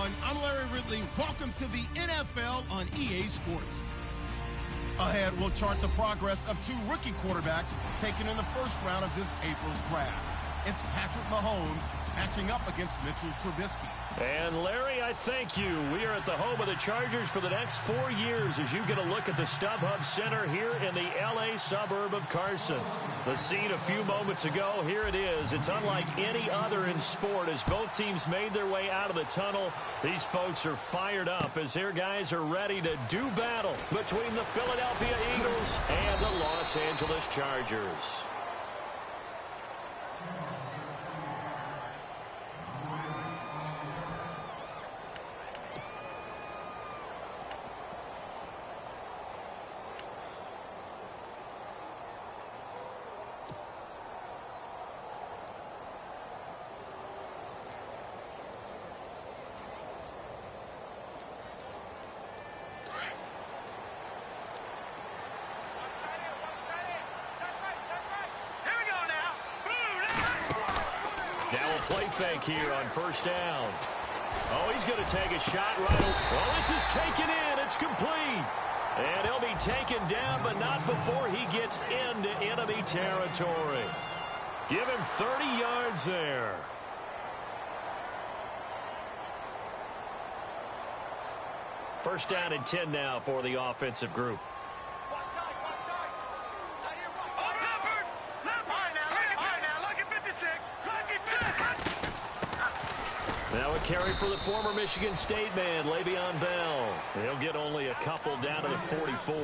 everyone. I'm Larry Ridley. Welcome to the NFL on EA Sports. Ahead, we'll chart the progress of two rookie quarterbacks taken in the first round of this April's draft. It's Patrick Mahomes matching up against Mitchell Trubisky. And Larry, I thank you. We are at the home of the Chargers for the next 4 years as you get a look at the StubHub Center here in the L.A. suburb of Carson. The scene a few moments ago, here it is. It's unlike any other in sport as both teams made their way out of the tunnel. These folks are fired up as their guys are ready to do battle between the Philadelphia Eagles and the Los Angeles Chargers. Play fake here on first down. Oh, he's going to take a shot right away. Oh, this is taken in. It's complete. And he'll be taken down, but not before he gets into enemy territory. Give him 30 yards there. First down and 10 now for the offensive group. Now a carry for the former Michigan State man, Le'Veon Bell. He'll get only a couple down to the 44.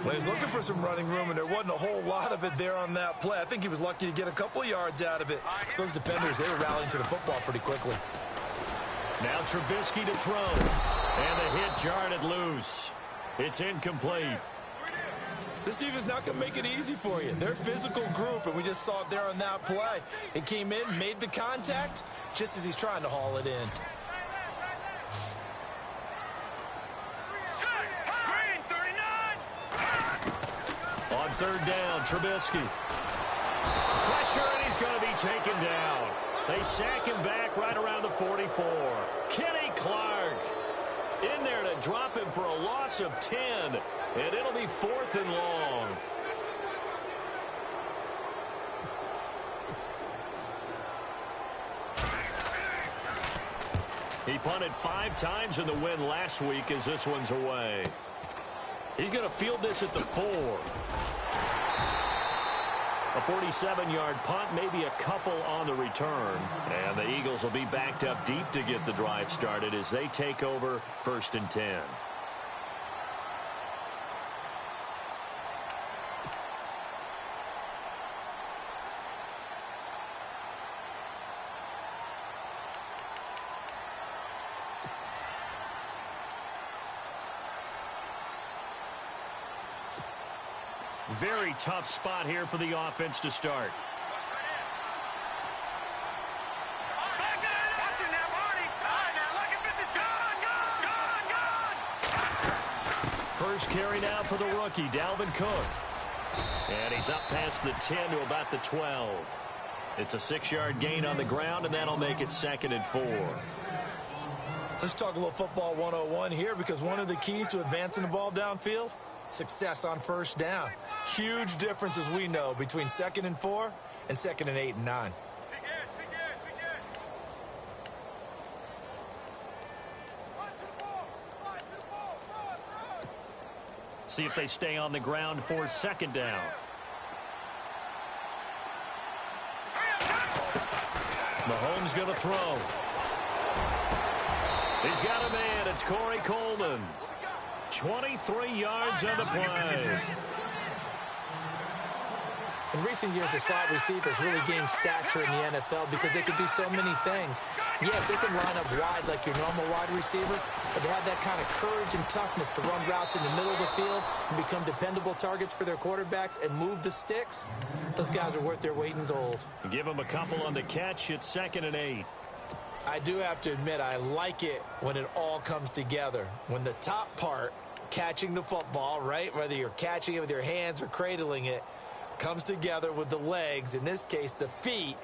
Well, he's looking for some running room, and there wasn't a whole lot of it there on that play. I think he was lucky to get a couple of yards out of it. So those defenders, they were rallying to the football pretty quickly. Now Trubisky to throw. And the hit jarred it loose. It's incomplete. This defense is not going to make it easy for you. They're a physical group, and we just saw it there on that play. It came in, made the contact, just as he's trying to haul it in. On third down, Trubisky. Pressure, and he's going to be taken down. They sack him back right around the 44. Kenny Clark in there to drop him for a loss of 10. And it'll be 4th and long. He punted 5 times in the win last week as this one's away. He's going to field this at the 4. A 47-yard punt, maybe a couple on the return. And the Eagles will be backed up deep to get the drive started as they take over 1st and 10. Very tough spot here for the offense to start. First carry now for the rookie, Dalvin Cook. And he's up past the 10 to about the 12. It's a 6-yard gain on the ground, and that'll make it 2nd and 4. Let's talk a little football 101 here, because one of the keys to advancing the ball downfield, success on first down. Huge difference, as we know, between 2nd and 4 and 2nd and 8 and 9. See if they stay on the ground for 2nd down. Mahomes going to throw. He's got a man. It's Corey Coleman. 23 yards on the play. In recent years, the slot receivers really gained stature in the NFL because they can do so many things. Yes, they can line up wide like your normal wide receiver, but they have that kind of courage and toughness to run routes in the middle of the field and become dependable targets for their quarterbacks and move the sticks. Those guys are worth their weight in gold. Give them a couple on the catch. It's 2nd and 8. I do have to admit, I like it when it all comes together. When the top part, catching the football, right, whether you're catching it with your hands or cradling it, comes together with the legs, in this case the feet,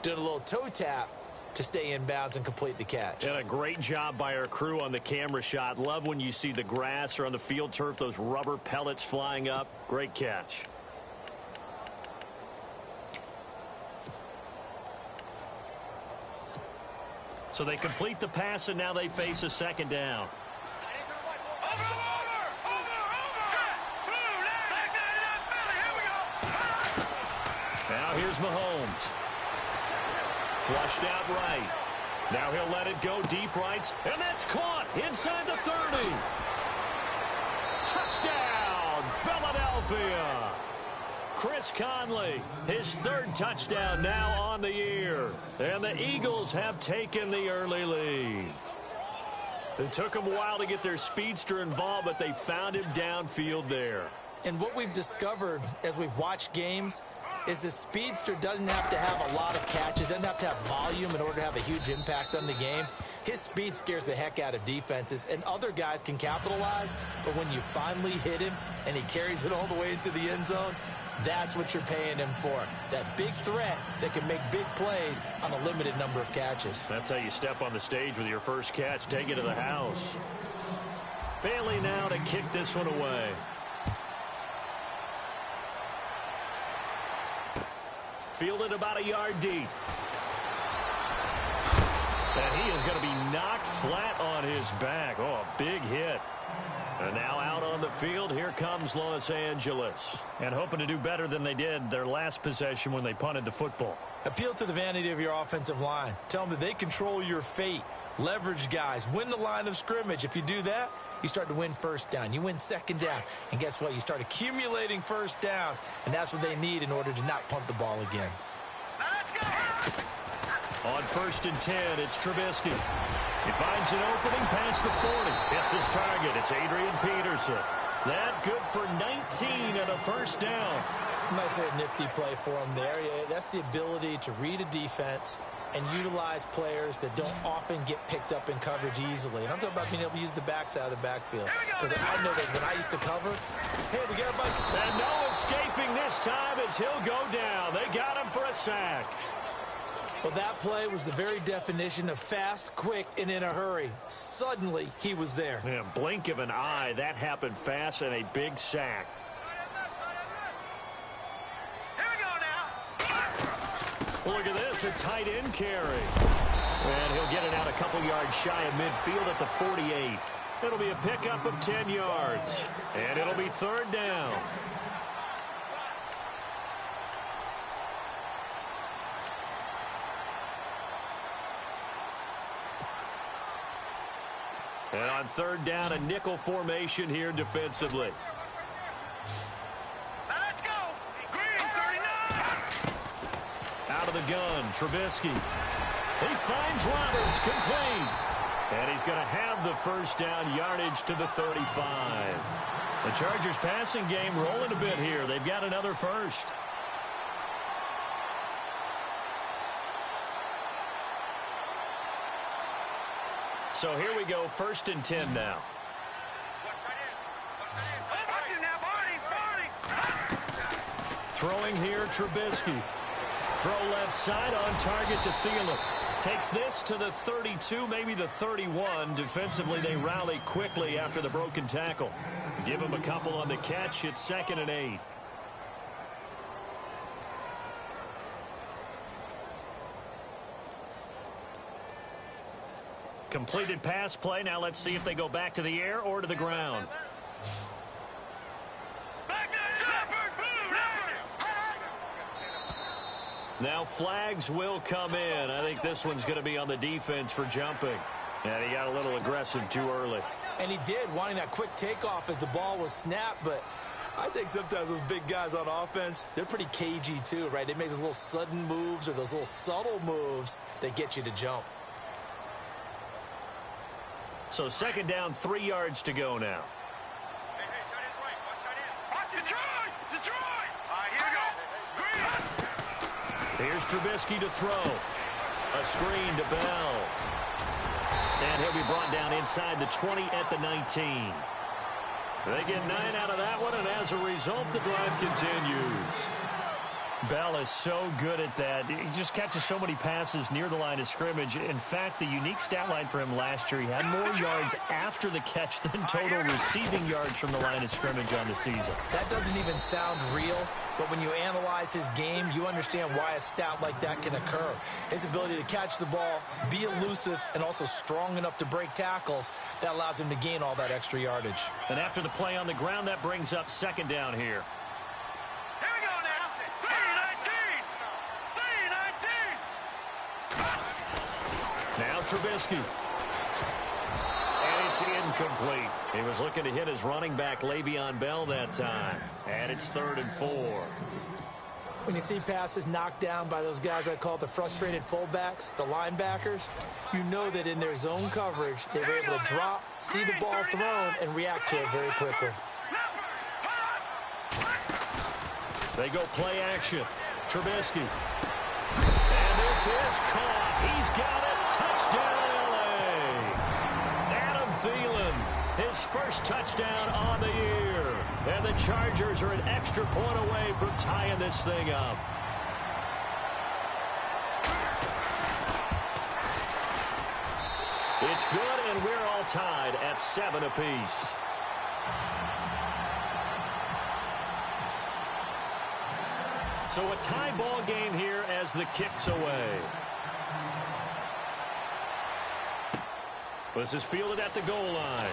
doing a little toe tap, to stay in bounds and complete the catch. And a great job by our crew on the camera shot. Love when you see the grass or on the field turf, those rubber pellets flying up. Great catch. So they complete the pass, and now they face a second down. Now here's Mahomes. Flushed out right. Now he'll let it go deep right, and that's caught inside the 30. Touchdown, Philadelphia. Chris Conley, his third touchdown now on the year. And the Eagles have taken the early lead. It took them a while to get their speedster involved, but they found him downfield there. And what we've discovered as we've watched games is the speedster doesn't have to have a lot of catches, doesn't have to have volume in order to have a huge impact on the game. His speed scares the heck out of defenses, and other guys can capitalize, but when you finally hit him and he carries it all the way into the end zone, that's what you're paying him for. That big threat that can make big plays on a limited number of catches. That's how you step on the stage with your first catch. Take it to the house. Bailey now to kick this one away. Fielded about a yard deep. And he is going to be knocked flat on his back. Oh, a big hit. And now out on the field, here comes Los Angeles. And hoping to do better than they did their last possession when they punted the football. Appeal to the vanity of your offensive line. Tell them that they control your fate. Leverage guys. Win the line of scrimmage. If you do that, you start to win first down. You win second down. And guess what? You start accumulating first downs. And that's what they need in order to not punt the ball again. On 1st and 10, it's Trubisky. He finds an opening past the 40. It's his target. It's Adrian Peterson. That good for 19 and a first down. Nice little nifty play for him there. That's the ability to read a defense and utilize players that don't often get picked up in coverage easily. And I'm talking about being able to use the backside of the backfield. Because I know that when I used to cover, hey, we got a bunch. And no escaping this time as he'll go down. They got him for a sack. Well, that play was the very definition of fast, quick, and in a hurry. Suddenly, he was there. Yeah, blink of an eye. That happened fast and a big sack. Here we go now. Look at this, a tight end carry. And he'll get it out a couple yards shy of midfield at the 48. It'll be a pickup of 10 yards. And it'll be 3rd down. And on 3rd down, a nickel formation here defensively. Now let's go. Green, 39. Out of the gun, Trubisky. He finds Roberts, complete. And he's going to have the first down, yardage to the 35. The Chargers passing game rolling a bit here. They've got another first. So here we go, 1st and 10 now. Throwing here, Trubisky. Throw left side on target to Thielen. Takes this to the 32, maybe the 31. Defensively, they rally quickly after the broken tackle. Give him a couple on the catch. It's 2nd and 8. Completed pass play. Now let's see if they go back to the air or to the ground. Now flags will come in. I think this one's going to be on the defense for jumping. And he got a little aggressive too early. And he did, wanting that quick takeoff as the ball was snapped. But I think sometimes those big guys on offense, they're pretty cagey too, right? They make those little sudden moves or those little subtle moves that get you to jump. So 2nd down, 3 yards to go now. Detroit! All right, here we go. Here's Trubisky to throw. A screen to Bell. And he'll be brought down inside the 20 at the 19. They get 9 out of that one, and as a result, the drive continues. Bell is so good at that. He just catches so many passes near the line of scrimmage. In fact, the unique stat line for him last year, he had more yards after the catch than total receiving yards from the line of scrimmage on the season. That doesn't even sound real, but when you analyze his game, you understand why a stat like that can occur. His ability to catch the ball, be elusive, and also strong enough to break tackles, that allows him to gain all that extra yardage. And after the play on the ground, that brings up second down here. Here we go now. 3-19. Now Trubisky. And it's incomplete. He was looking to hit his running back, Le'Veon Bell, that time. And it's 3rd and 4. When you see passes knocked down by those guys I call the frustrated fullbacks, the linebackers, you know that in their zone coverage, they were able to drop, see the ball thrown, and react to it very quickly. They go play action. Trubisky. And this is caught. He's got it. Touchdown, L.A. Adam Thielen, his first touchdown on the year. And the Chargers are an extra point away from tying this thing up. It's good, and we're all tied at 7 apiece. So a tie ball game here as the kick's away. This is fielded at the goal line.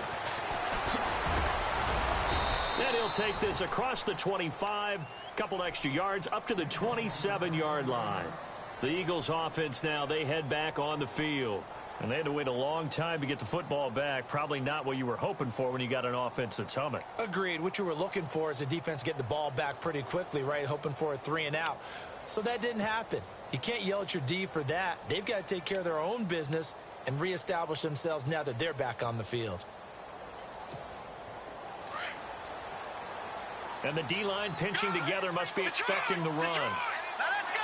And he'll take this across the 25, couple extra yards up to the 27-yard line. The Eagles offense now, they head back on the field. And they had to wait a long time to get the football back. Probably not what you were hoping for when you got an offense that's humming. Agreed. What you were looking for is the defense get the ball back pretty quickly, right? Hoping for a 3 and out. So that didn't happen. You can't yell at your D for that. They've got to take care of their own business and reestablish themselves now that they're back on the field. And the D-line pinching together must be expecting the run. Now let's go.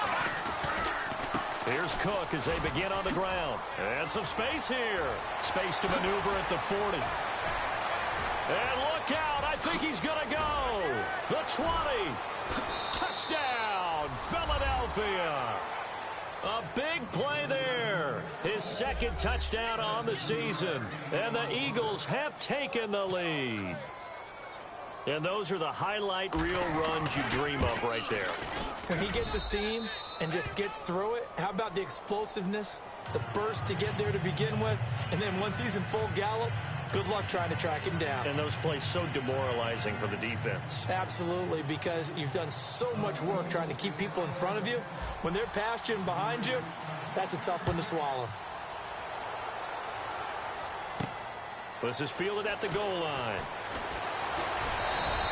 Here's Cook as they begin on the ground. And some space here. Space to maneuver at the 40. And look out. I think he's going to go. The 20. Touchdown, Philadelphia. A big play there. His second touchdown on the season. And the Eagles have taken the lead. And those are the highlight reel runs you dream of right there. When he gets a seam and just gets through it, how about the explosiveness, the burst to get there to begin with, and then once he's in full gallop, good luck trying to track him down. And those plays so demoralizing for the defense. Absolutely, because you've done so much work trying to keep people in front of you. When they're past you and behind you, that's a tough one to swallow. This is fielded at the goal line.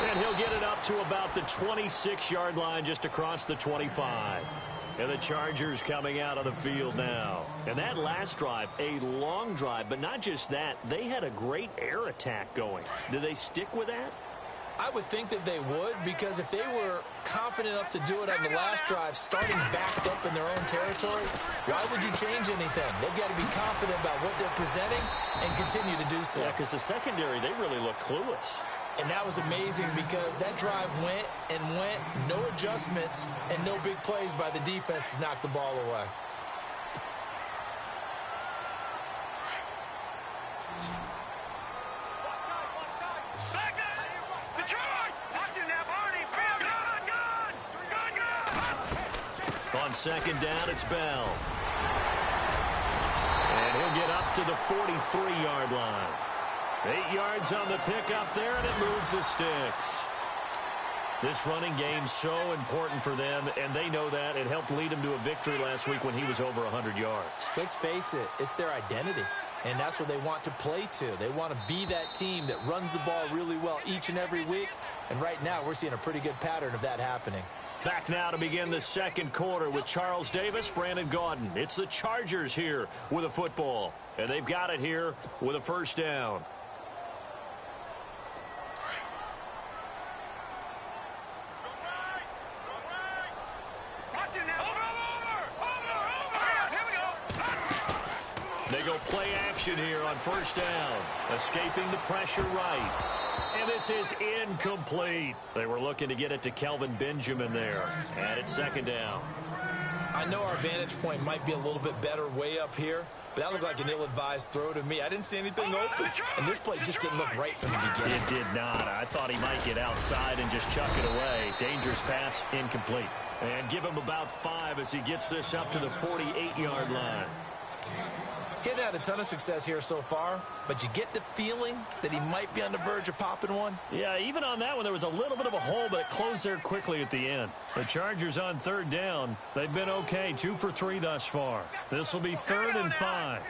And he'll get it up to about the 26-yard line, just across the 25. And the Chargers coming out on the field now. And that last drive, a long drive, but not just that. They had a great air attack going. Do they stick with that? I would think that they would, because if they were confident enough to do it on the last drive, starting backed up in their own territory, why would you change anything? They've got to be confident about what they're presenting and continue to do so. Yeah, because the secondary, they really look clueless. And that was amazing because that drive went and went, no adjustments, and no big plays by the defense to knock the ball away. Back up. Detroit. Watch it now, Barney. Gun. On second down, it's Bell. And he'll get up to the 43-yard line. 8 yards on the pickup there, and it moves the sticks. This running game's so important for them, and they know that. It helped lead them to a victory last week when he was over 100 yards. Let's face it, it's their identity, and that's what they want to play to. They want to be that team that runs the ball really well each and every week, and right now we're seeing a pretty good pattern of that happening. Back now to begin the second quarter with Charles Davis, Brandon Gaudin. It's the Chargers here with a football, and they've got it here with a first down. action here on first down. Escaping the pressure right. And this is incomplete. They were looking to get it to Kelvin Benjamin there. And it's second down. I know our vantage point might be a little bit better way up here, but that looked like an ill-advised throw to me. I didn't see anything open, and this play just didn't look right from the beginning. It did not. I thought he might get outside and just chuck it away. Dangerous pass, incomplete. And give him about 5 as he gets this up to the 48-yard line. He hadn't had a ton of success here so far, but you get the feeling that he might be on the verge of popping one. Yeah, even on that one, there was a little bit of a hole, but it closed there quickly at the end. The Chargers on third down. They've been okay, 2 for 3 thus far. This will be 3rd and 5.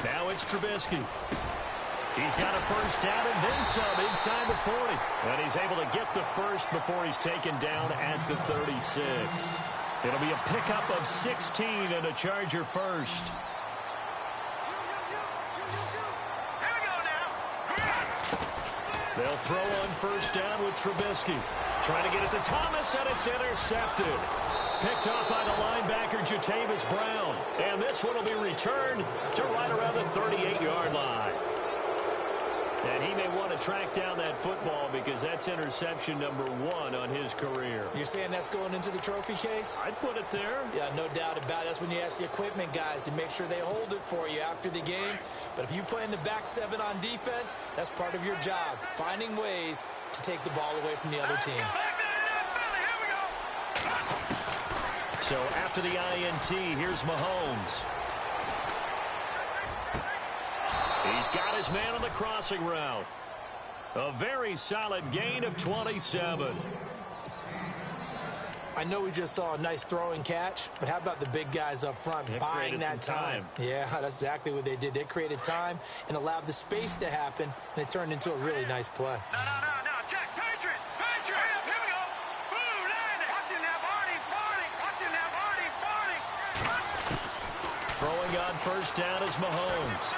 Now it's Trubisky. He's got a first down and then some inside the 40. And he's able to get the first before he's taken down at the 36. It'll be a pickup of 16 and a Charger first. They'll throw on first down with Trubisky. Trying to get it to Thomas, and it's intercepted. Picked up by the linebacker, Jatavis Brown. And this one will be returned to right around the 38-yard line. And he may want to track down that football because that's interception number 1 on his career. You're saying that's going into the trophy case? I'd put it there. Yeah, no doubt about it. That's when you ask the equipment guys to make sure they hold it for you after the game. But if you play in the back 7 on defense, that's part of your job, finding ways to take the ball away from the other team. So after the INT, here's Mahomes. He's got his man on the crossing route. A very solid gain of 27. I know we just saw a nice throw and catch, but how about the big guys up front buying that time? Yeah, that's exactly what they did. They created time and allowed the space to happen, and it turned into a really nice play. No, Jack, Patriot! Here we go! Boom, land it! Watching that Barney! Throwing on first down is Mahomes.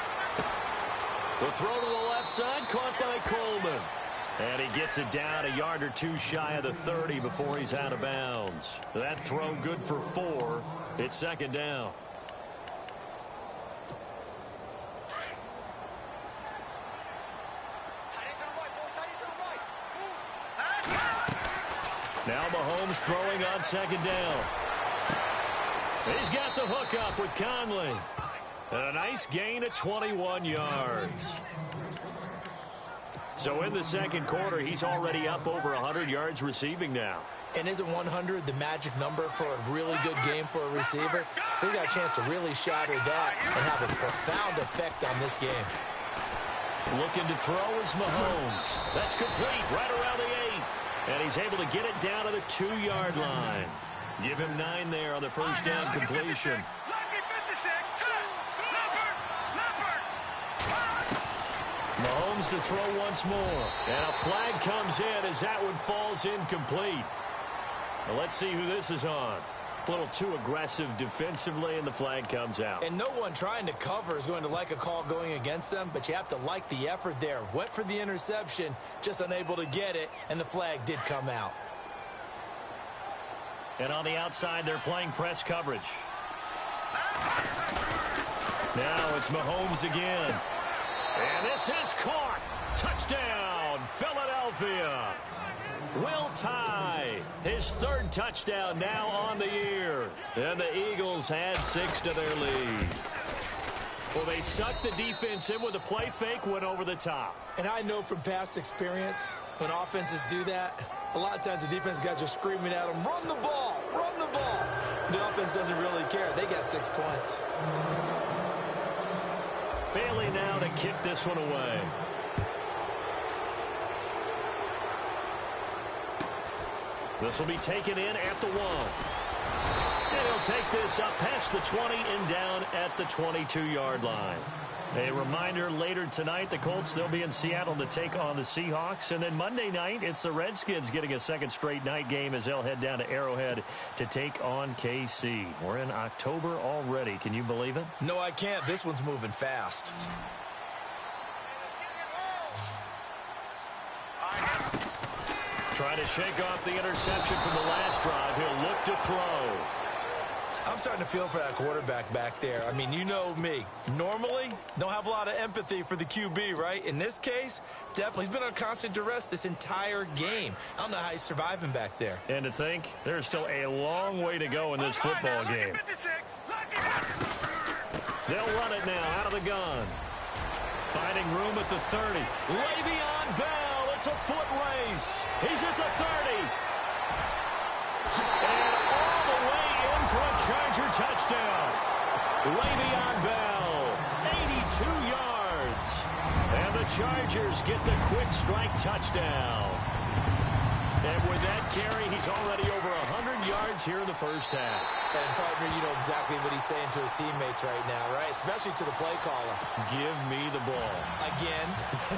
The throw to the left side, caught by Coleman. And he gets it down a yard or 2 shy of the 30 before he's out of bounds. That throw good for 4. It's second down. Now Mahomes throwing on second down. He's got the hook up with Conley. And a nice gain of 21 yards. So in the second quarter, he's already up over 100 yards receiving now. And isn't 100 the magic number for a really good game for a receiver? So he got a chance to really shatter that and have a profound effect on this game. Looking to throw is Mahomes. That's complete right around the 8. And he's able to get it down to the 2-yard line. Give him 9 there on the first down completion. Mahomes to throw once more. And a flag comes in as that one falls incomplete. Well, let's see who this is on. A little too aggressive defensively, and the flag comes out. And no one trying to cover is going to like a call going against them, but you have to like the effort there. Went for the interception, just unable to get it, and the flag did come out. And on the outside, they're playing press coverage. Now it's Mahomes again. And this is caught. Touchdown, Philadelphia. Will Tye, his 3rd touchdown now on the year. And the Eagles add 6 to their lead. Well, they sucked the defense in with a play fake, went over the top. And I know from past experience, when offenses do that, a lot of times the defense guys are screaming at them, run the ball, run the ball. And the offense doesn't really care. They got 6 points. Bailey now to kick this one away. This will be taken in at the 1. And he'll take this up past the 20 and down at the 22-yard line. A reminder, later tonight, the Colts, they'll be in Seattle to take on the Seahawks. And then Monday night, it's the Redskins getting a second straight night game as they'll head down to Arrowhead to take on KC. We're in October already. Can you believe it? No, I can't. This one's moving fast. Trying to shake off the interception from the last drive. He'll look to throw. I'm starting to feel for that quarterback back there. I mean, you know me. Normally, don't have a lot of empathy for the QB, right? In this case, definitely. He's been on constant duress this entire game. I don't know how he's surviving back there. And to think, there's still a long way to go in this football game. They'll run it now out of the gun. Finding room at the 30. Le'Veon Bell. It's a foot race. He's at the 30. And all the way in for a Charger touchdown. Le'Veon Bell, 82 yards. And the Chargers get the quick strike touchdown. And with that carry, he's already over 100 yards here in the first half. And, partner, you know exactly what he's saying to his teammates right now, right? Especially to the play caller. Give me the ball. Again,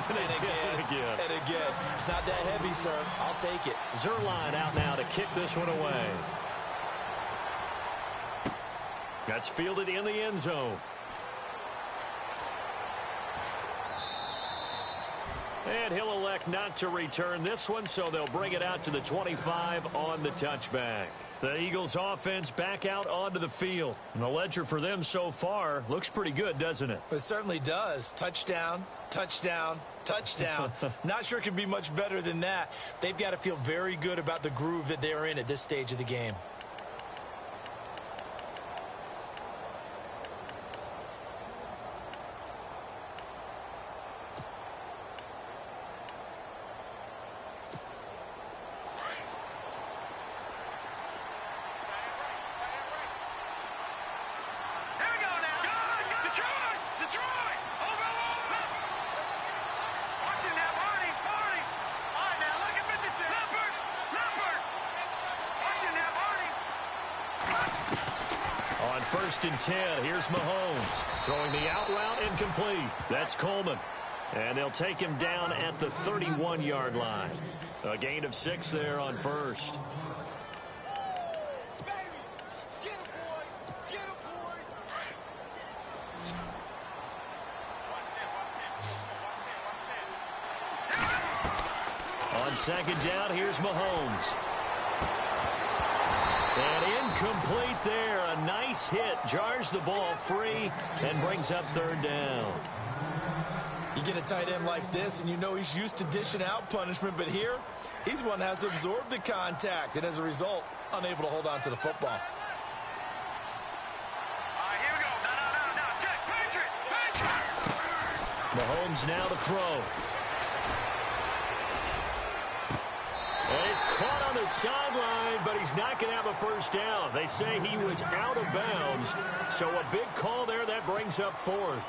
and again, and again. It's not that heavy, sir. I'll take it. Zerline out now to kick this one away. That's fielded in the end zone. And he'll elect not to return this one, so they'll bring it out to the 25 on the touchback. The Eagles offense back out onto the field. And the ledger for them so far looks pretty good, doesn't it? It certainly does. Touchdown, touchdown, touchdown. Not sure it could be much better than that. They've got to feel very good about the groove that they're in at this stage of the game. First and 10. Here's Mahomes. Throwing the out route incomplete. That's Coleman. And they'll take him down at the 31-yard line. A gain of 6 there on first. On second down, here's Mahomes. And incomplete there. A nice hit. Jars the ball free and brings up third down. You get a tight end like this, and you know he's used to dishing out punishment, but here, he's the one that has to absorb the contact, and as a result, unable to hold on to the football. Here we go. No. Check. Patriot. Mahomes now to throw. And he's caught on the sideline, but he's not going to have a first down. They say he was out of bounds, so a big call there. That brings up fourth.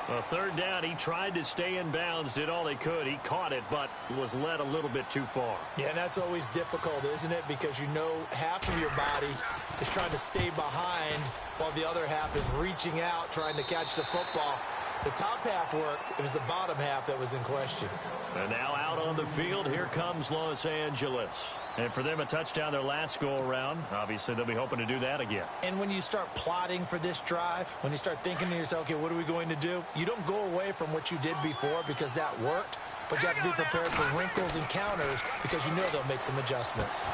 A third down, he tried to stay in bounds, did all he could. He caught it, but was led a little bit too far. Yeah, and that's always difficult, isn't it? Because you know half of your body is trying to stay behind while the other half is reaching out, trying to catch the football. The top half worked. It was the bottom half that was in question. And now out on the field, here comes Los Angeles. And for them, a touchdown their last go-around. Obviously, they'll be hoping to do that again. And when you start plotting for this drive, when you start thinking to yourself, okay, what are we going to do? You don't go away from what you did before because that worked, but you have to be prepared for wrinkles and counters because you know they'll make some adjustments.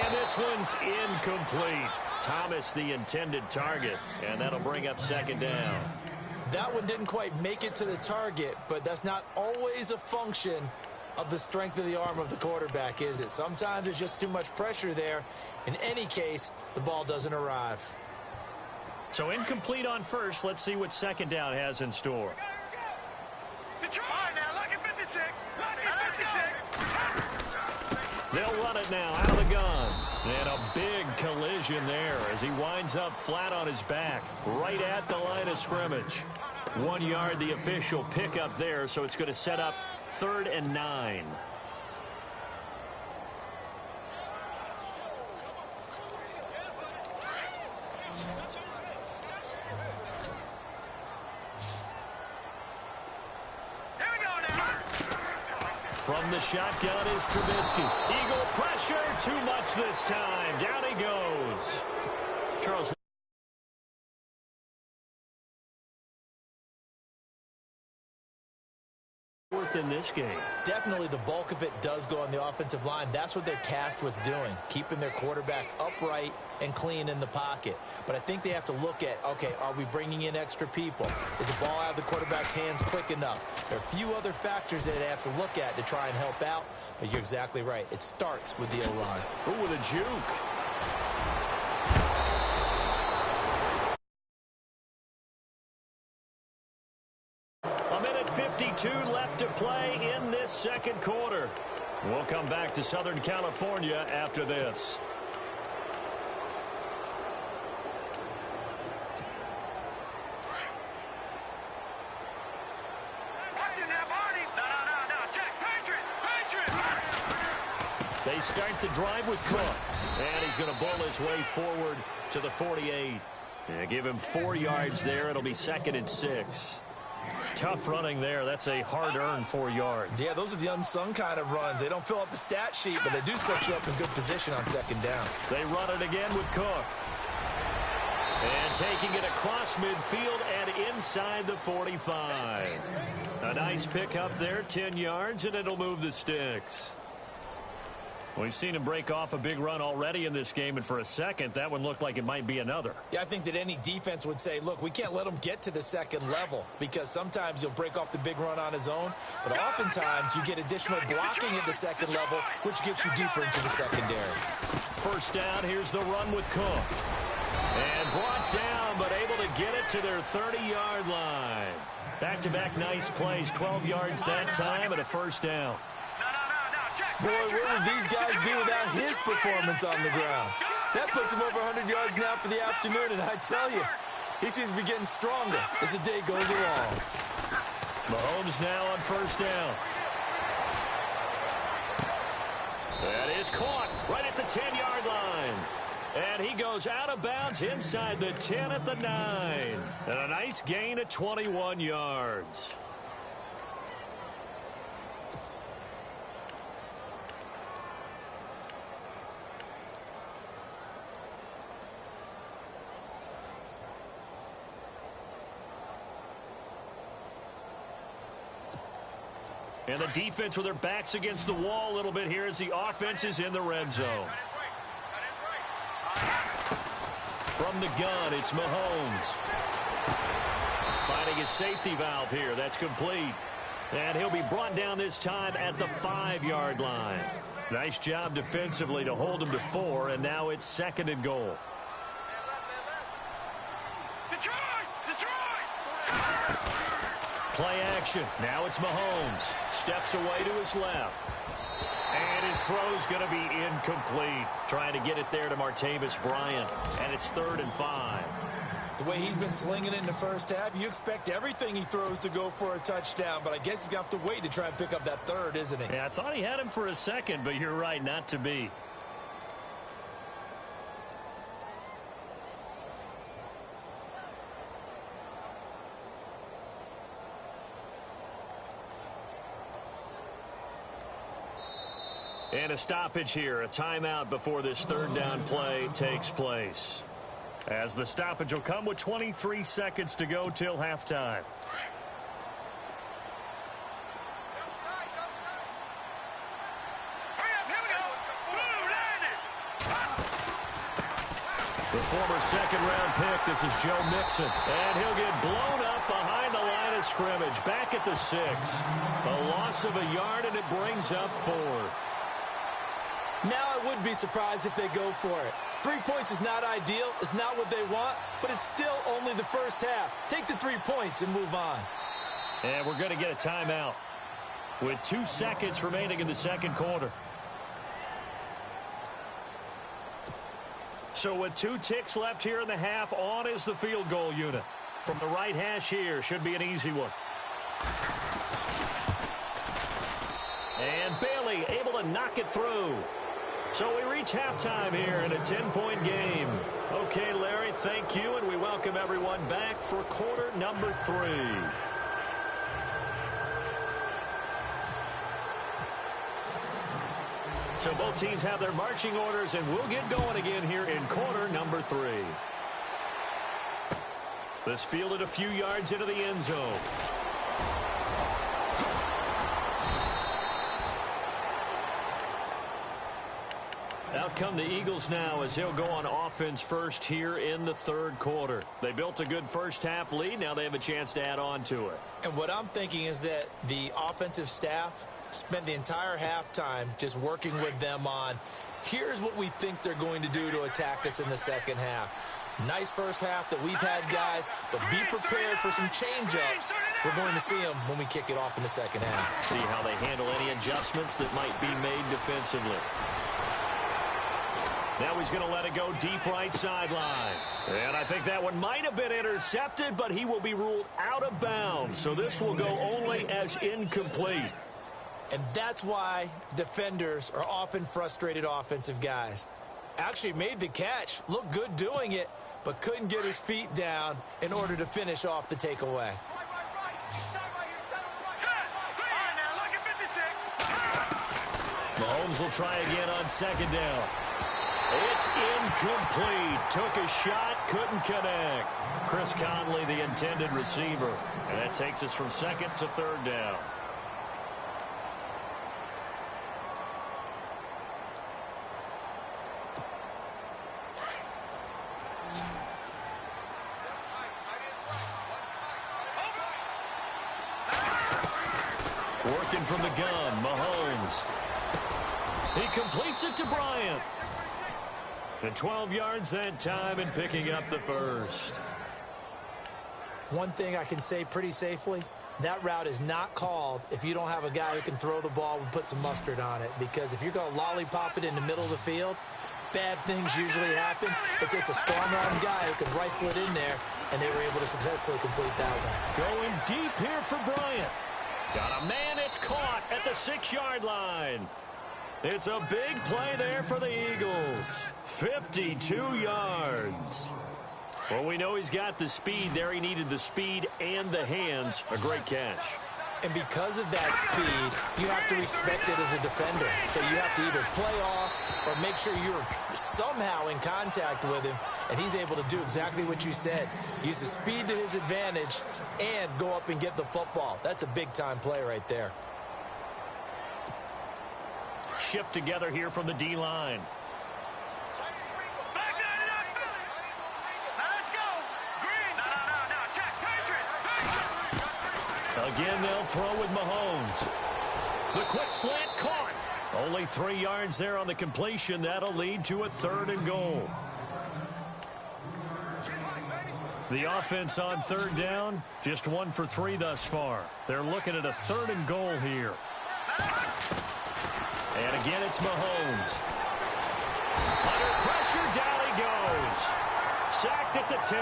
And this one's incomplete. Thomas, the intended target, and that'll bring up second down. That one didn't quite make it to the target, but that's not always a function of the strength of the arm of the quarterback, is it? Sometimes there's just too much pressure there. In any case, the ball doesn't arrive. So incomplete on first. Let's see what second down has in store. Detroit. Now, lucky 56. Lucky 56. They'll run it now out of the gun. And a big collision there as he winds up flat on his back right at the line of scrimmage. 1 yard, the official pickup there, so it's going to set up 3rd and 9. From the shotgun is Trubisky. Eagle pressure, too much this time. Down he goes. Charles. Fourth in this game. Definitely the bulk of it does go on the offensive line. That's what they're tasked with doing, keeping their quarterback upright and clean in the pocket. But I think they have to look at, okay, are we bringing in extra people? Is the ball out of the quarterback's hands quick enough? There are a few other factors that they have to look at to try and help out, but you're exactly right. It starts with the O-line. Ooh, with a juke. A minute 52 left to play in this second quarter. We'll come back to Southern California after this. They start the drive with Cook, and he's going to bull his way forward to the 48. Give him 4 yards there. It'll be 2nd and 6. Tough running there. That's a hard-earned 4 yards. Yeah, those are the unsung kind of runs. They don't fill up the stat sheet, but they do set you up in good position on 2nd down. They run it again with Cook. And taking it across midfield and inside the 45. A nice pickup there, 10 yards, and it'll move the sticks. We've seen him break off a big run already in this game, and for a second, that one looked like it might be another. Yeah, I think that any defense would say, look, we can't let him get to the 2nd level, because sometimes he'll break off the big run on his own, but oftentimes you get additional blocking at the 2nd level, which gets you deeper into the secondary. First down, here's the run with Cook. And brought down, but able to get it to their 30-yard line. Back-to-back nice plays, 12 yards that time, and a first down. Boy, where would these guys be without his performance on the ground? That puts him over 100 yards now for the afternoon, and I tell you, he seems to be getting stronger as the day goes along. Mahomes now on first down. That is caught right at the 10-yard line. And he goes out of bounds inside the 10 at the 9. And a nice gain of 21 yards. And the defense with their backs against the wall a little bit here as the offense is in the red zone. From the gun, it's Mahomes. Finding his safety valve here. That's complete. And he'll be brought down this time at the 5-yard line. Nice job defensively to hold him to 4, and now it's 2nd and goal. Play action. Now it's Mahomes. Steps away to his left. And his throw's going to be incomplete. Trying to get it there to Martavis Bryant. And it's 3rd and 5. The way he's been slinging it in the first half, you expect everything he throws to go for a touchdown. But I guess he's going to have to wait to try and pick up that 3rd, isn't he? Yeah, I thought he had him for a second, but you're right, not to be. And a stoppage here, a timeout before this 3rd down play takes place. As the stoppage will come with 23 seconds to go till halftime. The former 2nd-round pick, this is Joe Mixon. And he'll get blown up behind the line of scrimmage. Back at the 6. A loss of a yard, and it brings up 4th. Now I would be surprised if they go for it. 3 points is not ideal. It's not what they want, but it's still only the first half. Take the 3 points and move on. And we're going to get a timeout with 2 seconds remaining in the second quarter. So with 2 ticks left here in the half, on is the field goal unit. From the right hash here, should be an easy one. And Bailey able to knock it through. So we reach halftime here in a 10-point game. Okay, Larry, thank you, and we welcome everyone back for quarter number 3. So both teams have their marching orders, and we'll get going again here in quarter number 3. This fielded a few yards into the end zone. out come the Eagles now as he'll go on offense first here in the third quarter. They built a good first half lead. Now they have a chance to add on to it. And what I'm thinking is that the offensive staff spent the entire halftime just working with them on, here's what we think they're going to do to attack us in the second half. Nice first half that we've had, guys, but be prepared for some change-ups. We're going to see them when we kick it off in the second half. See how they handle any adjustments that might be made defensively. Now he's going to let it go deep right sideline. And I think that one might have been intercepted, but he will be ruled out of bounds. So this will go only as incomplete. And that's why defenders are often frustrated offensive guys. Actually made the catch, looked good doing it, but couldn't get his feet down in order to finish off the takeaway. Mahomes will try again on second down. It's incomplete. Took a shot, couldn't connect. Chris Conley, the intended receiver. And that takes us from second to third down. Working from the gun, Mahomes. He completes it to Bryant. And 12 yards that time and picking up the first. One thing I can say pretty safely, that route is not called if you don't have a guy who can throw the ball and put some mustard on it. Because if you're going to lollipop it in the middle of the field, bad things usually happen. It takes a strong-arm guy who can rifle it in there, and they were able to successfully complete that one. Going deep here for Bryant. Got a man, it's caught at the 6-yard line. It's a big play there for the Eagles. 52 yards. Well, we know he's got the speed there. He needed the speed and the hands. A great catch. And because of that speed, you have to respect it as a defender. So you have to either play off or make sure you're somehow in contact with him, and he's able to do exactly what you said. Use the speed to his advantage and go up and get the football. That's a big-time play right there. Shift together here from the D-line. Again, they'll throw with Mahomes. The quick slant caught. Only 3 yards there on the completion. That'll lead to a 3rd and goal. The offense on 3rd down, just 1 for 3 thus far. They're looking at a 3rd and goal here. And again, it's Mahomes. Under pressure, down he goes. Sacked at the 10.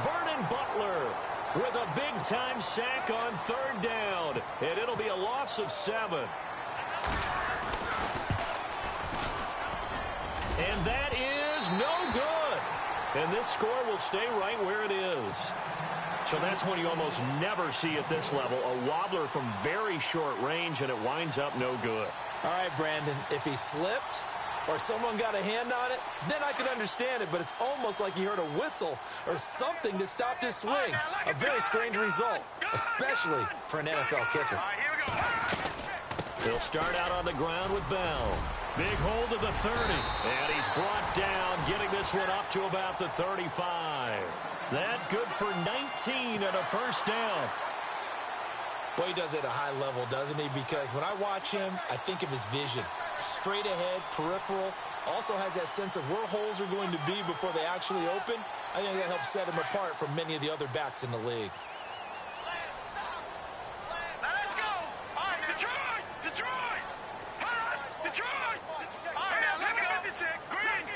Vernon Butler with a big-time sack on 3rd down. And it'll be a loss of 7. And that is no good. And this score will stay right where it is. So that's when you almost never see at this level a wobbler from very short range, and it winds up no good. All right, Brandon, if he slipped or someone got a hand on it, then I could understand it, but it's almost like he heard a whistle or something to stop this swing. A very strange result, especially for an NFL kicker. He'll start out on the ground with Bell. Big hold of the 30, and he's brought down, getting this one up to about the 35. That good for 19 and a 1st down. Well, he does it at a high level, doesn't he? Because when I watch him, I think of his vision. Straight ahead, peripheral. Also has that sense of where holes are going to be before they actually open. I think that helps set him apart from many of the other backs in the league. Let's go! All right, Detroit! Detroit! Detroit! All right, now look at 56. Green!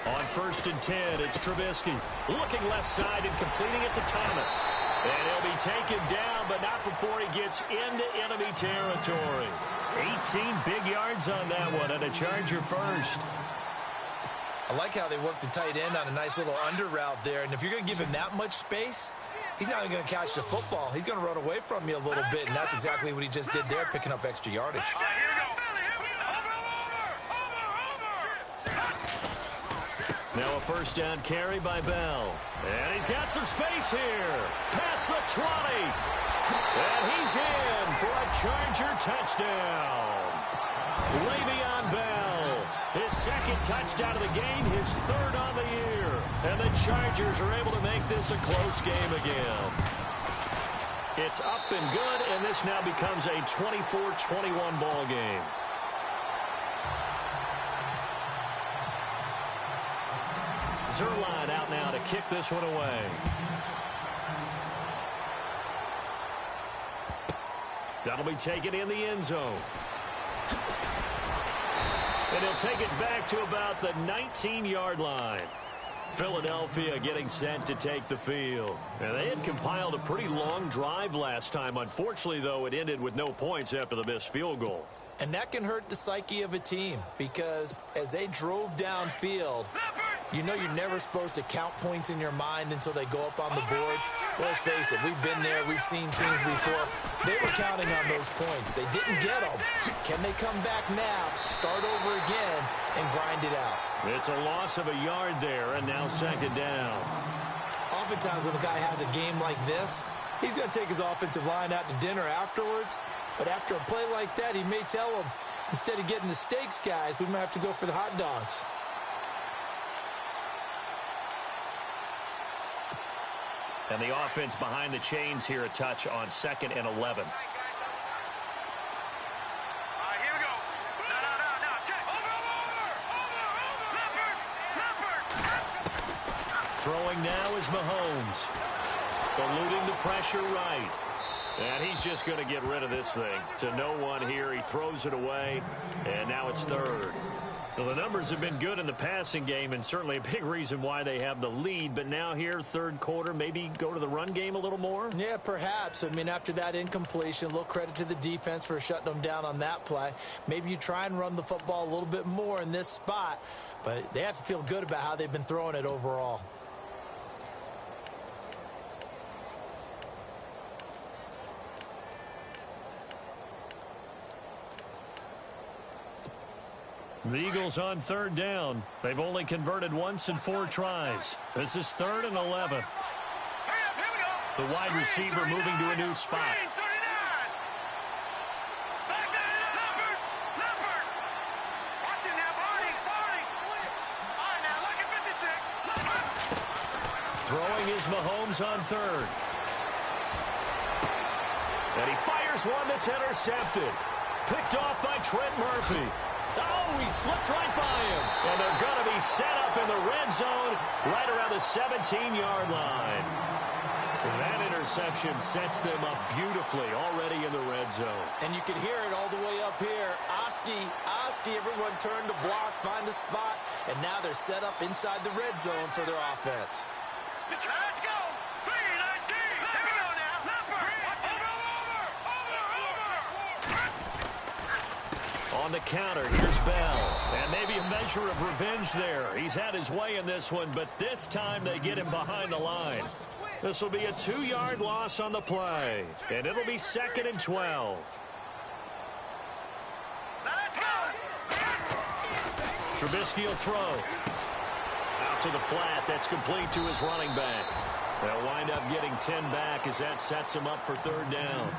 On 1st and 10, it's Trubisky. Looking left side and completing it to Thomas. And he'll be taken down, but not before he gets into enemy territory. 18 big yards on that one, and a Charger first. I like how they work the tight end on a nice little under route there. And if you're going to give him that much space, he's not even going to catch the football. He's going to run away from you a little bit, and that's exactly what he just did there, picking up extra yardage. All right, here we go. Now a 1st down carry by Bell. And he's got some space here. Past the 20. And he's in for a Charger touchdown. Le'Veon Bell His second touchdown of the game, his third on the year. And the Chargers are able to make this a close game again. It's up and good, and this now becomes a 24-21 ball game. Zerline out now to kick this one away. That'll be taken in the end zone. And he'll take it back to about the 19-yard line. Philadelphia getting set to take the field. And they had compiled a pretty long drive last time. Unfortunately, though, it ended with no points after the missed field goal. And that can hurt the psyche of a team because as they drove downfield, you know you're never supposed to count points in your mind until they go up on the board. Well, let's face it, we've been there, we've seen teams before. They were counting on those points. They didn't get them. Can they come back now, start over again, and grind it out? It's a loss of a yard there, and now second down. Oftentimes when a guy has a game like this, he's going to take his offensive line out to dinner afterwards. But after a play like that, he may tell them, instead of getting the steaks, guys, we might have to go for the hot dogs. And the offense behind the chains here, a touch on 2nd and 11. All right, here we go. No, check. Over. Throwing now is Mahomes. Eluding the pressure right. And he's just going to get rid of this thing. To no one here. He throws it away. And now it's third. Well, the numbers have been good in the passing game and certainly a big reason why they have the lead. But now here, third quarter, maybe go to the run game a little more? Yeah, perhaps. I mean, after that incompletion, a little credit to the defense for shutting them down on that play. Maybe you try and run the football a little bit more in this spot. But they have to feel good about how they've been throwing it overall. The Eagles on third down. They've only converted once in 4 tries. This is 3rd and 11. The wide receiver moving to a new spot. Throwing is Mahomes on third. And he fires one that's intercepted. Picked off by Trent Murphy. Oh, he slipped right by him. And they're going to be set up in the red zone right around the 17-yard line. That interception sets them up beautifully already in the red zone. And you can hear it all the way up here. Oski, everyone turned to block, find a spot, and now they're set up inside the red zone for their offense. Let's go. 3-19. Here we go now. On the counter, here's Bell. And maybe a measure of revenge there. He's had his way in this one, but this time they get him behind the line. This will be a 2-yard loss on the play. And it'll be 2nd and 12. Let's go. Trubisky will throw. Out to the flat. That's complete to his running back. They'll wind up getting 10 back as that sets him up for third down.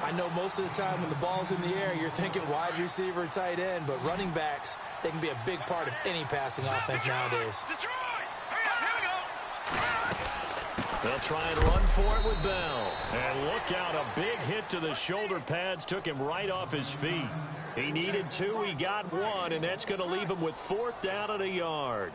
I know most of the time when the ball's in the air, you're thinking wide receiver, tight end, but running backs, they can be a big part of any passing offense nowadays. Detroit. Here we go. They'll try and run for it with Bell. And look out, a big hit to the shoulder pads took him right off his feet. He needed 2, he got 1, and that's going to leave him with 4th down and a yard.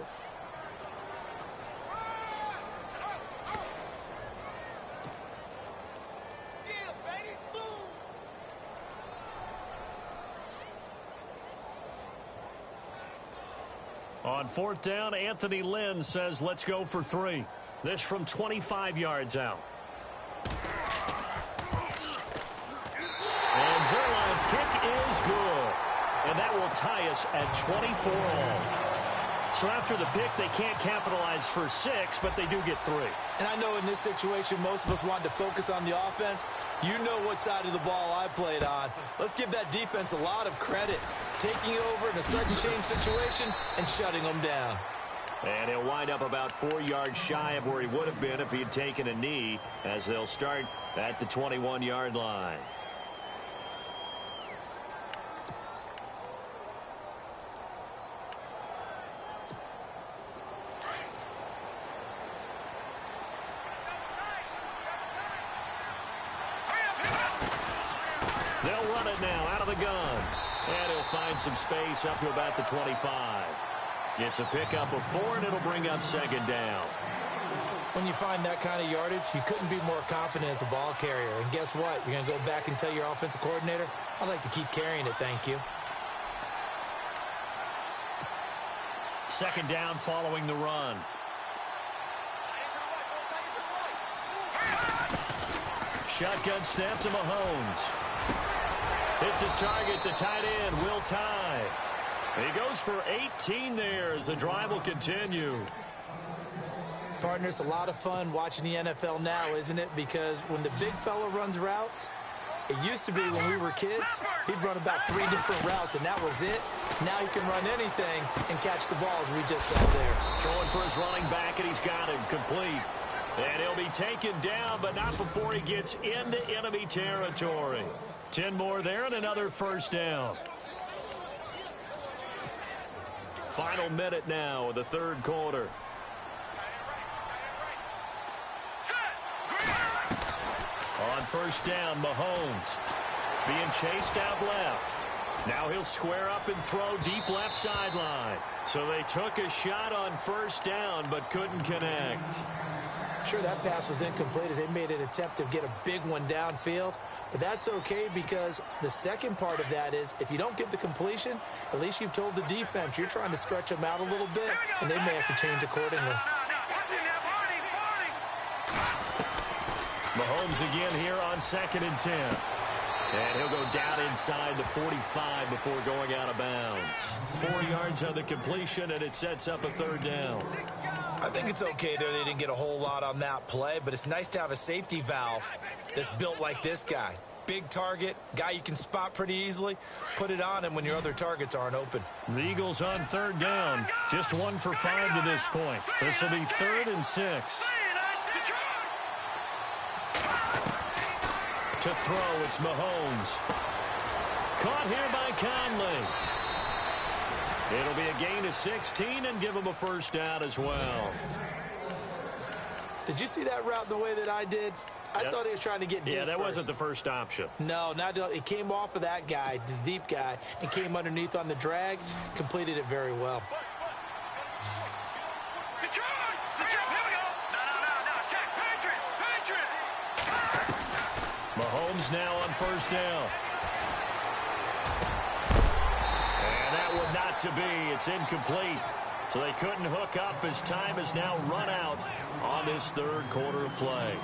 On 4th down, Anthony Lynn says, let's go for 3. This from 25 yards out. And Zerline's kick is good. And that will tie us at 24 all. So after the pick, they can't capitalize for 6, but they do get 3. And I know in this situation, most of us wanted to focus on the offense. You know what side of the ball I played on. Let's give that defense a lot of credit. Taking over in a sudden change situation and shutting them down. And he'll wind up about 4 yards shy of where he would have been if he had taken a knee, as they'll start at the 21-yard line. run it now out of the gun. And he'll find some space up to about the 25. It's a pickup of 4, and it'll bring up second down. When you find that kind of yardage, you couldn't be more confident as a ball carrier. And guess what? You're going to go back and tell your offensive coordinator, I'd like to keep carrying it, thank you. Second down following the run. Shotgun snap to Mahomes. Hits his target, the tight end, Will Tye. He goes for 18 there as the drive will continue. Partner, it's a lot of fun watching the NFL now, isn't it? Because when the big fella runs routes, it used to be when we were kids, he'd run about 3 different routes, and that was it. Now he can run anything and catch the ball, as we just saw there. Throwing for his running back, and he's got him complete. And he'll be taken down, but not before he gets into enemy territory. 10 more there and another first down. Final minute now of the third quarter. On first down, Mahomes being chased out left. Now he'll square up and throw deep left sideline. So they took a shot on first down but couldn't connect. Sure, that pass was incomplete as they made an attempt to get a big one downfield. But that's okay because the second part of that is if you don't get the completion, at least you've told the defense you're trying to stretch them out a little bit, and they may have to change accordingly. Mahomes again here on 2nd and 10. And he'll go down inside the 45 before going out of bounds. 4 yards on the completion, and it sets up a third down. I think it's okay there. They didn't get a whole lot on that play, but it's nice to have a safety valve that's built like this guy. Big target, guy you can spot pretty easily. Put it on him when your other targets aren't open. The Eagles on third down. Just 1 for 5 to this point. This will be 3rd and 6. To throw, it's Mahomes. Caught here by Conley. It'll be a gain of 16 and give him a first down as well. Did you see that route the way that I did? I thought he was trying to get deep. Yeah, that wasn't the first option. No, it came off of that guy, the deep guy, and came underneath on the drag, completed it very well. Mahomes now on first down. And that one not to be. It's incomplete. So they couldn't hook up as time has now run out on this third quarter of play.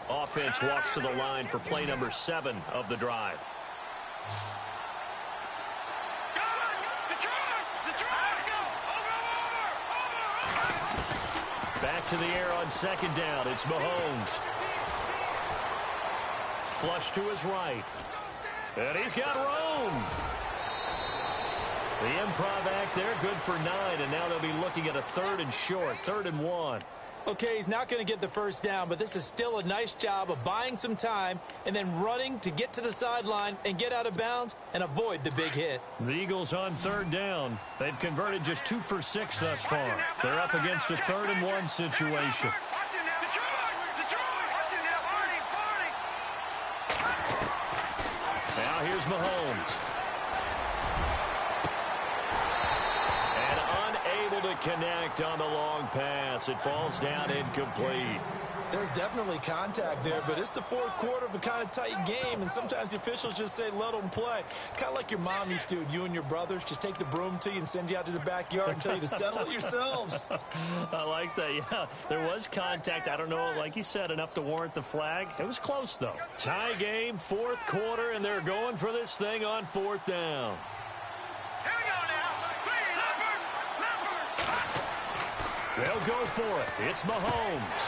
Offense walks to the line for play number 7 of the drive. Back to the air on second down. It's Mahomes. Flush to his right. And he's got room. The improv act there, good for 9. And now they'll be looking at a 3rd and short, 3rd and 1. Okay, he's not going to get the first down, but this is still a nice job of buying some time and then running to get to the sideline and get out of bounds and avoid the big hit. The Eagles on third down. They've converted just 2 for 6 thus far. They're up against a 3rd and 1 situation. Now here's Mahomes. Connect on the long pass. It falls down incomplete. There's definitely contact there, but it's the 4th quarter of a kind of tight game, and sometimes the officials just say let them play. Kind of like your mom used to do with you and your brothers. Just take the broom to you and send you out to the backyard and tell you to settle it yourselves. I like that, yeah. There was contact. I don't know, like you said, enough to warrant the flag. It was close, though. Tie game, 4th quarter, and they're going for this thing on 4th down. They'll go for it. It's Mahomes.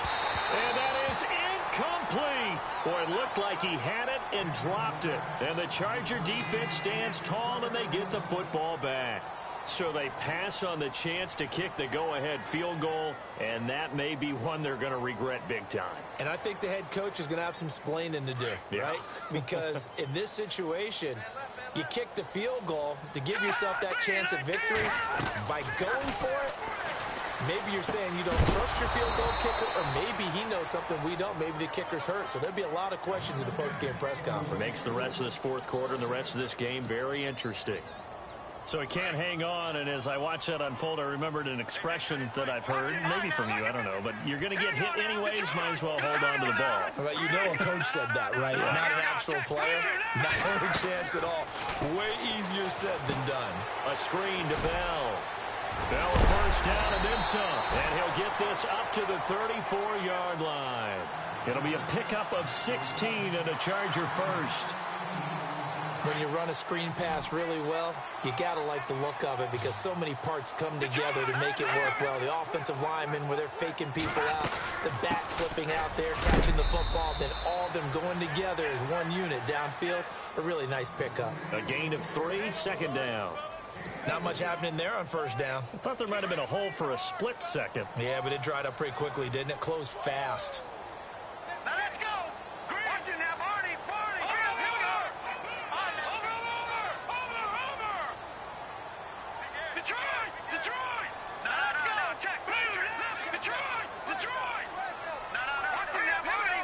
And that is incomplete. Boy, it looked like he had it and dropped it. And the Charger defense stands tall, and they get the football back. So they pass on the chance to kick the go-ahead field goal, and that may be one they're going to regret big time. And I think the head coach is going to have some explaining to do, right? Because in this situation, you kick the field goal to give yourself that chance of victory. By going for it, maybe you're saying you don't trust your field goal kicker, or maybe he knows something we don't. Maybe the kicker's hurt. So there'll be a lot of questions in the post-game press conference. Makes the rest of this fourth quarter and the rest of this game very interesting. So he can't hang on, and as I watch that unfold, I remembered an expression that I've heard, maybe from you, I don't know, but you're going to get hit anyways, might as well hold on to the ball. But you know a coach said that, right? Yeah. Not an actual player. Not a chance at all. Way easier said than done. A screen to Bell. Bell a first down and then some. And he'll get this up to the 34-yard line. It'll be a pickup of 16 and a Charger first. When you run a screen pass really well, you got to like the look of it because so many parts come together to make it work well. The offensive linemen, where they're faking people out, the back slipping out there, catching the football, then all of them going together as one unit downfield. A really nice pickup. A gain of 3, second down. Not much happening there on first down. I thought there might have been a hole for a split second. Yeah, but it dried up pretty quickly, didn't it? Closed fast. Now let's go. Watch it now, Barney. Over. Detroit. Now let's go. Check. Detroit. Now. Watch it now, Barney.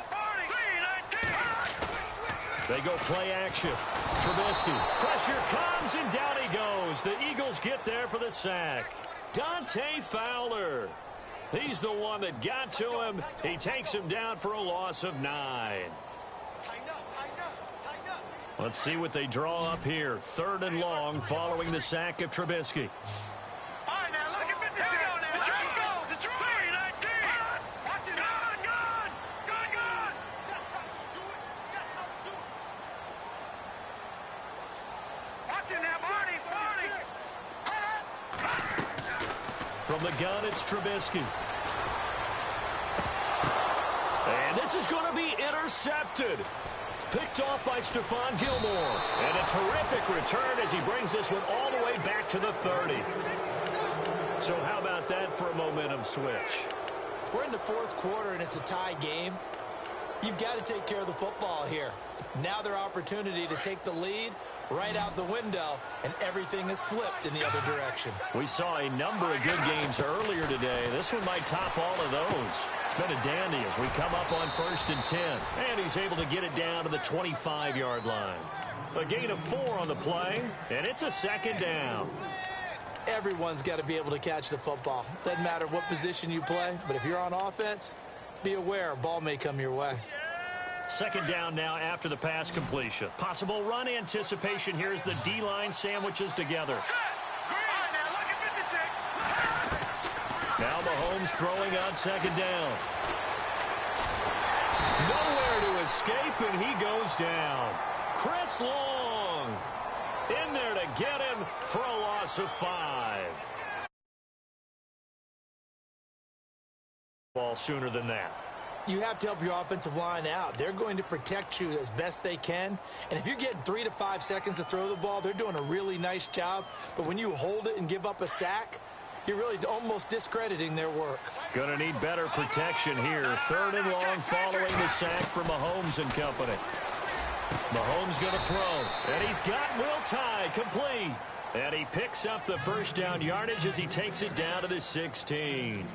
3-19. They go play action. Trubisky. Pressure comes, and down he goes. The Eagles get there for the sack. Dante Fowler. He's the one that got to him. He takes him down for a loss of 9. Let's see what they draw up here. 3rd and long following the sack of Trubisky. All right, now look at 56. Let's go. Detroit. 3-19. Watch it. Gone. Watch it now, Barney. From the gun, it's Trubisky. And this is going to be intercepted. Picked off by Stephon Gilmore. And a terrific return as he brings this one all the way back to the 30. So how about that for a momentum switch? We're in the fourth quarter, and it's a tie game. You've got to take care of the football here. Now their opportunity to take the lead right out the window, and everything is flipped in the other direction. We saw a number of good games earlier today. This one might top all of those. It's been a dandy as we come up on 1st and 10. And he's able to get it down to the 25-yard line. A gain of 4 on the play, and it's a second down. Everyone's got to be able to catch the football. Doesn't matter what position you play, but if you're on offense, be aware a ball may come your way. Second down now after the pass completion. Possible run anticipation here as the D-line sandwiches together. Now Mahomes throwing on second down. Nowhere to escape, and he goes down. Chris Long in there to get him for a loss of 5. Ball sooner than that. You have to help your offensive line out. They're going to protect you as best they can. And if you're getting 3 to 5 seconds to throw the ball, they're doing a really nice job. But when you hold it and give up a sack, you're really almost discrediting their work. Going to need better protection here. 3rd and long following the sack for Mahomes and company. Mahomes going to throw. And he's got Will Tye complete. And he picks up the first down yardage as he takes it down to the 16.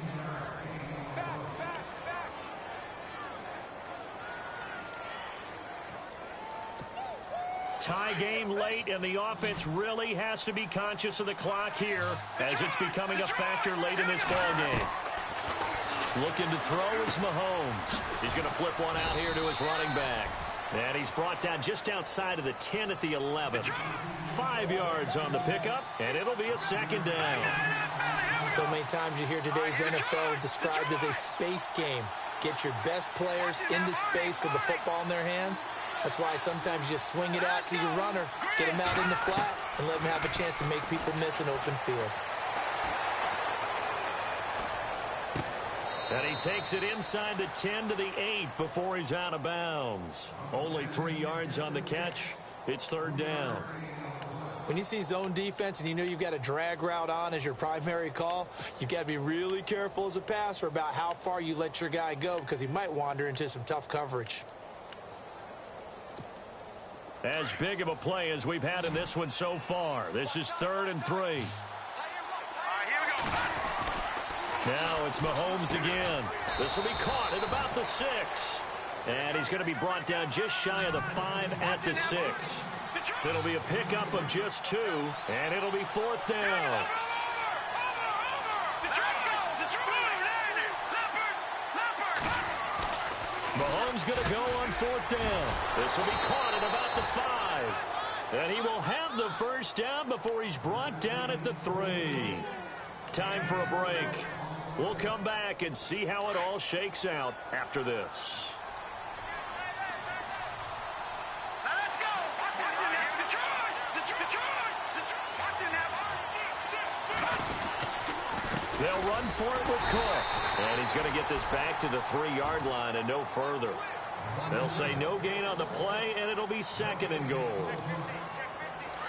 Tie game late, and the offense really has to be conscious of the clock here as it's becoming a factor late in this ball game. Looking to throw is Mahomes. He's going to flip one out here to his running back. And he's brought down just outside of the 10 at the 11. 5 yards on the pickup, and it'll be a second down. So many times you hear today's NFL described as a space game. Get your best players into space with the football in their hands. That's why sometimes you swing it out to your runner, get him out in the flat, and let him have a chance to make people miss an open field. And he takes it inside the 10 to the 8 before he's out of bounds. Only 3 yards on the catch. It's 3rd down. When you see zone defense and you know you've got a drag route on as your primary call, you've got to be really careful as a passer about how far you let your guy go because he might wander into some tough coverage. As big of a play as we've had in this one so far. This is 3rd and 3. All right, here we go. Now it's Mahomes again. This will be caught at about the 6. And he's going to be brought down just shy of the 5 at the 6. It'll be a pickup of just 2, and it'll be 4th down. Mahomes going to go on 4th down. This will be caught at about the 5. And he will have the first down before he's brought down at the 3. Time for a break. We'll come back and see how it all shakes out after this. They'll run for it with Cook. And he's going to get this back to the 3-yard line and no further. They'll say no gain on the play, and it'll be 2nd and goal.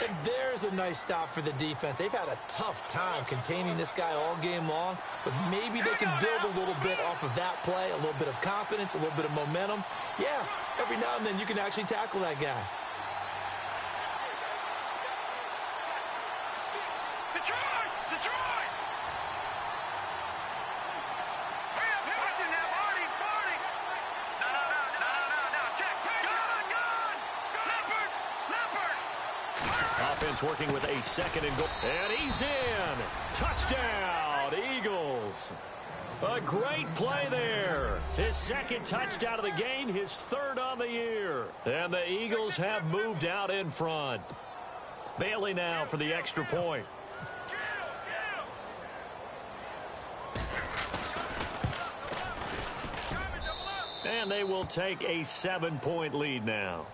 And there's a nice stop for the defense. They've had a tough time containing this guy all game long, but maybe they can build a little bit off of that play, a little bit of confidence, a little bit of momentum. Yeah, every now and then you can actually tackle that guy. Offense working with a 2nd and goal. And he's in. Touchdown, Eagles. A great play there. His 2nd touchdown of the game, his 3rd on the year. And the Eagles have moved out in front. Bailey now for the extra point. And they will take a 7-point lead now.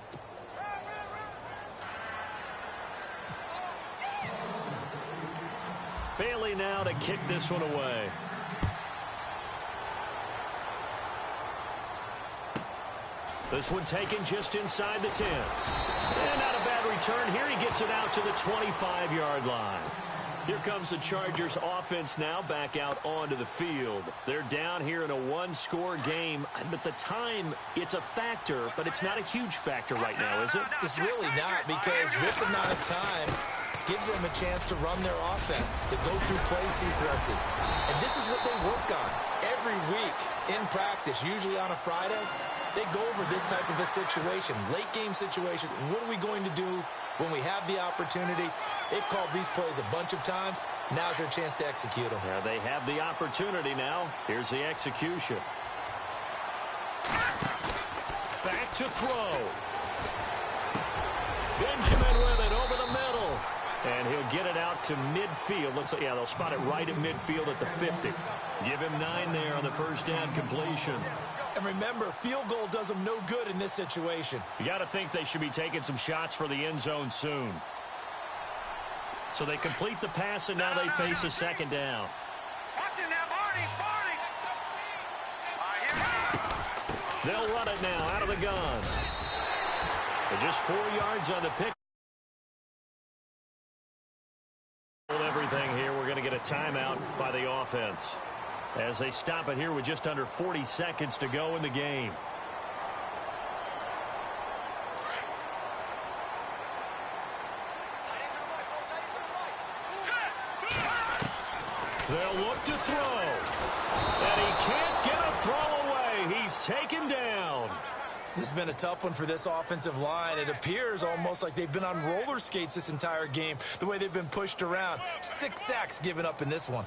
Bailey now to kick this one away. This one taken just inside the 10. And not a bad return here. He gets it out to the 25-yard line. Here comes the Chargers offense now back out onto the field. They're down here in a 1-score game. But the time, it's a factor, but it's not a huge factor right now, is it? It's really not, because this amount of time gives them a chance to run their offense, to go through play sequences. And this is what they work on every week in practice, usually on a Friday. They go over this type of a situation, late game situation. What are we going to do when we have the opportunity? They've called these plays a bunch of times. Now's their chance to execute them. Yeah, they have the opportunity now. Here's the execution. Back to throw. Benjamin with it over the middle. And he'll get it out to midfield. Looks like, yeah, they'll spot it right at midfield at the 50. Give him 9 there on the first down completion. And remember, field goal does them no good in this situation. You got to think they should be taking some shots for the end zone soon. So they complete the pass, and now they face a 2nd down. Watch it now, Barney. They'll run it now out of the gun. They're just 4 yards on the pick. Everything here, we're going to get a timeout by the offense as they stop it here with just under 40 seconds to go in the game. They'll look to throw. And he can't get a throw away. He's taken down. This has been a tough one for this offensive line. It appears almost like they've been on roller skates this entire game, the way they've been pushed around. 6 sacks given up in this one.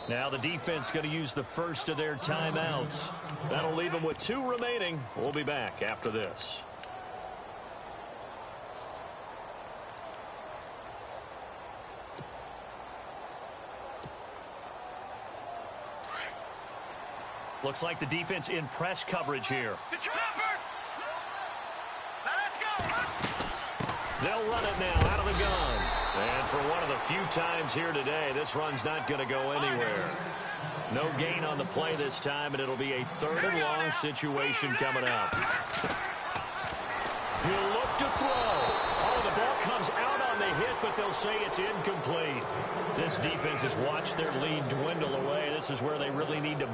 Now the defense going to use the first of their timeouts. That'll leave them with 2 remaining. We'll be back after this. Looks like the defense in press coverage here. They'll run it now out of the gun. And for one of the few times here today, this run's not going to go anywhere. No gain on the play this time, and it'll be a 3rd and long situation coming up. He'll look to throw. Oh, the ball comes out on the hit, but they'll say it's incomplete. This defense has watched their lead dwindle away. This is where they really need to